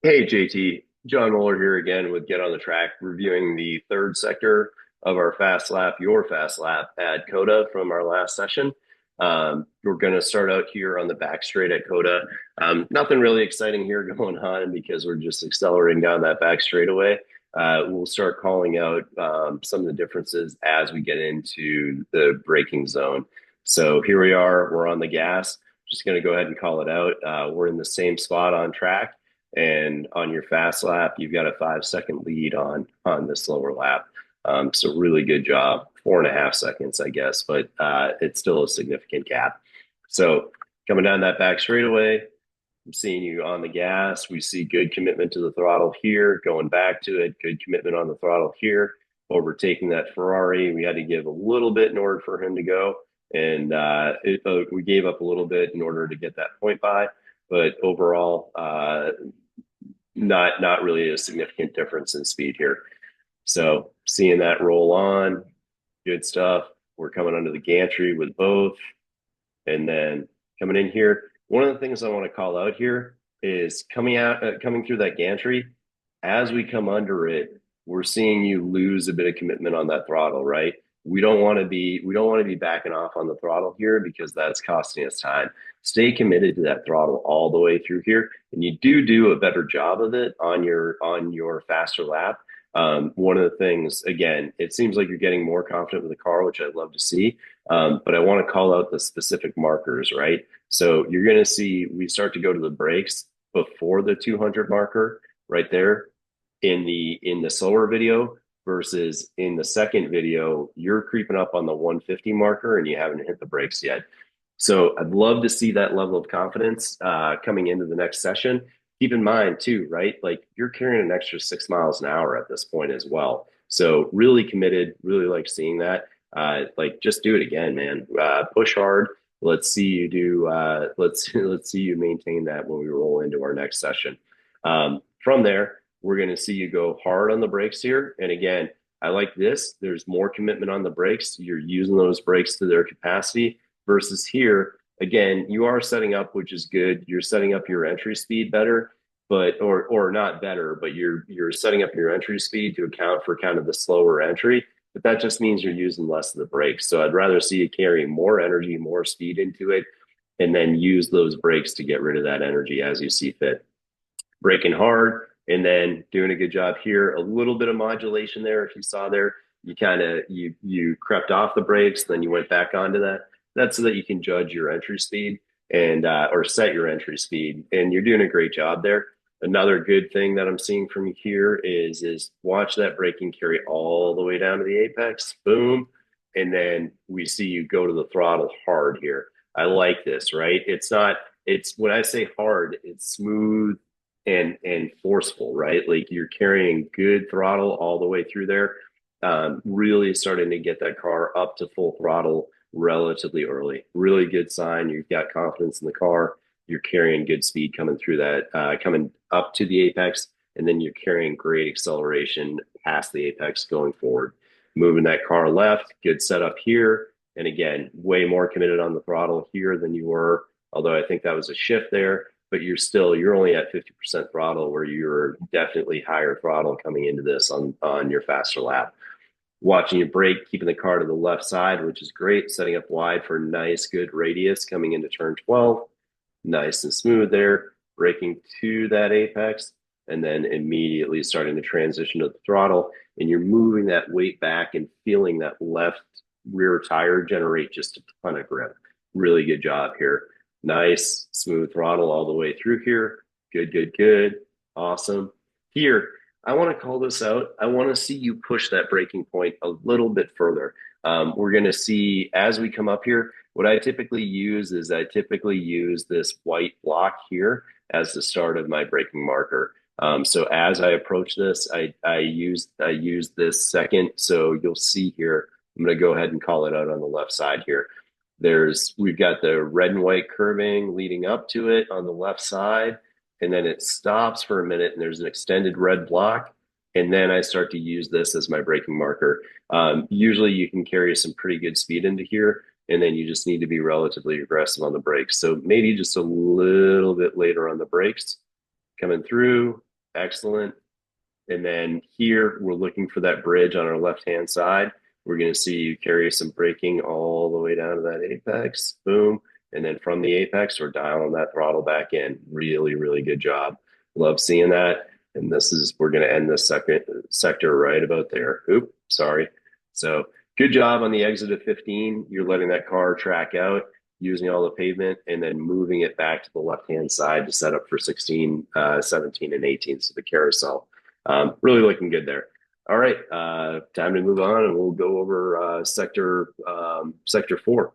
Hey JT, John Mueller here again with Get on the Track, reviewing the third sector of our fast lap, your fast lap at COTA from our last session. We're going to start out here on the back straight at COTA. Nothing really exciting here going on because we're just accelerating down that back straightaway. We'll start calling out some of the differences as we get into the braking zone. So here we are, we're on the gas. Just going to go ahead and call it out. We're in the same spot on track. And on your fast lap, you've got a 5 second lead on the slower lap. So really good job. 4.5 seconds, I guess, but it's still a significant gap. So coming down that back straightaway, I'm seeing you on the gas. We see good commitment to the throttle here, going back to it, good commitment on the throttle here, overtaking that Ferrari. We had to give a little bit in order for him to go. And we gave up a little bit in order to get that point by. But overall, not really a significant difference in speed here. So seeing that roll on, good stuff. We're coming under the gantry with both. And then coming in here, one of the things I want to call out here is coming through that gantry. As we come under it, we're seeing you lose a bit of commitment on that throttle, right? We don't want to be backing off on the throttle here because that's costing us time. Stay committed to that throttle all the way through here, and you do a better job of it on your faster lap. One of the things, again, it seems like you're getting more confident with the car, which I'd love to see. But I want to call out the specific markers, right? So you're going to see we start to go to the brakes before the 200 marker right there in the slower video versus in the second video, you're creeping up on the 150 marker and you haven't hit the brakes yet. So I'd love to see that level of confidence coming into the next session. Keep in mind too, right? Like you're carrying an extra 6 miles an hour at this point as well. So really committed, really like seeing that. Like just do it again, man. Push hard. Let's see you do. Let's see you maintain that when we roll into our next session. From there, we're going to see you go hard on the brakes here. And again, I like this. There's more commitment on the brakes. You're using those brakes to their capacity versus here. Again, you are setting up, which is good. You're setting up your entry speed better, but or not better, but you're setting up your entry speed to account for kind of the slower entry. But that just means you're using less of the brakes. So I'd rather see you carry more energy, more speed into it, and then use those brakes to get rid of that energy as you see fit. Braking hard and then doing a good job here. A little bit of modulation there. If you saw there, you crept off the brakes, then you went back onto that. That's so that you can judge your entry speed and or set your entry speed. And you're doing a great job there. Another good thing that I'm seeing from here is watch that braking carry all the way down to the apex. Boom. And then we see you go to the throttle hard here. I like this, right? It's when I say hard, it's smooth and forceful, right? Like you're carrying good throttle all the way through there. Really starting to get that car up to full throttle relatively early. Really good sign. You've got confidence in the car. You're carrying good speed coming through that, coming up to the apex, and then you're carrying great acceleration past the apex going forward. Moving that car left, good setup here. And again, way more committed on the throttle here than you were, although I think that was a shift there, but you're only at 50% throttle where you're definitely higher throttle coming into this on your faster lap. Watching you brake, keeping the car to the left side, which is great, setting up wide for nice, good radius coming into turn 12. Nice and smooth there, braking to that apex, and then immediately starting to transition to the throttle. And you're moving that weight back and feeling that left rear tire generate just a ton of grip. Really good job here. Nice, smooth throttle all the way through here. Good, good, good. Awesome. Here, I want to call this out. I want to see you push that braking point a little bit further. We're going to see as we come up here, what I typically use is I typically use this white block here as the start of my braking marker. So as I approach this, I use this second. So you'll see here, I'm going to go ahead and call it out on the left side here. We've got the red and white curving leading up to it on the left side, and then it stops for a minute and there's an extended red block. And then I start to use this as my braking marker. Usually you can carry some pretty good speed into here, and then you just need to be relatively aggressive on the brakes. So maybe just a little bit later on the brakes coming through. Excellent. And then here we're looking for that bridge on our left-hand side. We're going to see you carry some braking all the way down to that apex. Boom. And then from the apex, we're dialing that throttle back in. Really, really good job. Love seeing that. And this is, we're going to end this second sector right about there. Oop, sorry. So good job on the exit of 15. You're letting that car track out, using all the pavement, and then moving it back to the left-hand side to set up for 16, 17, and 18. So the carousel. Really looking good there. All right, time to move on, and we'll go over sector 4.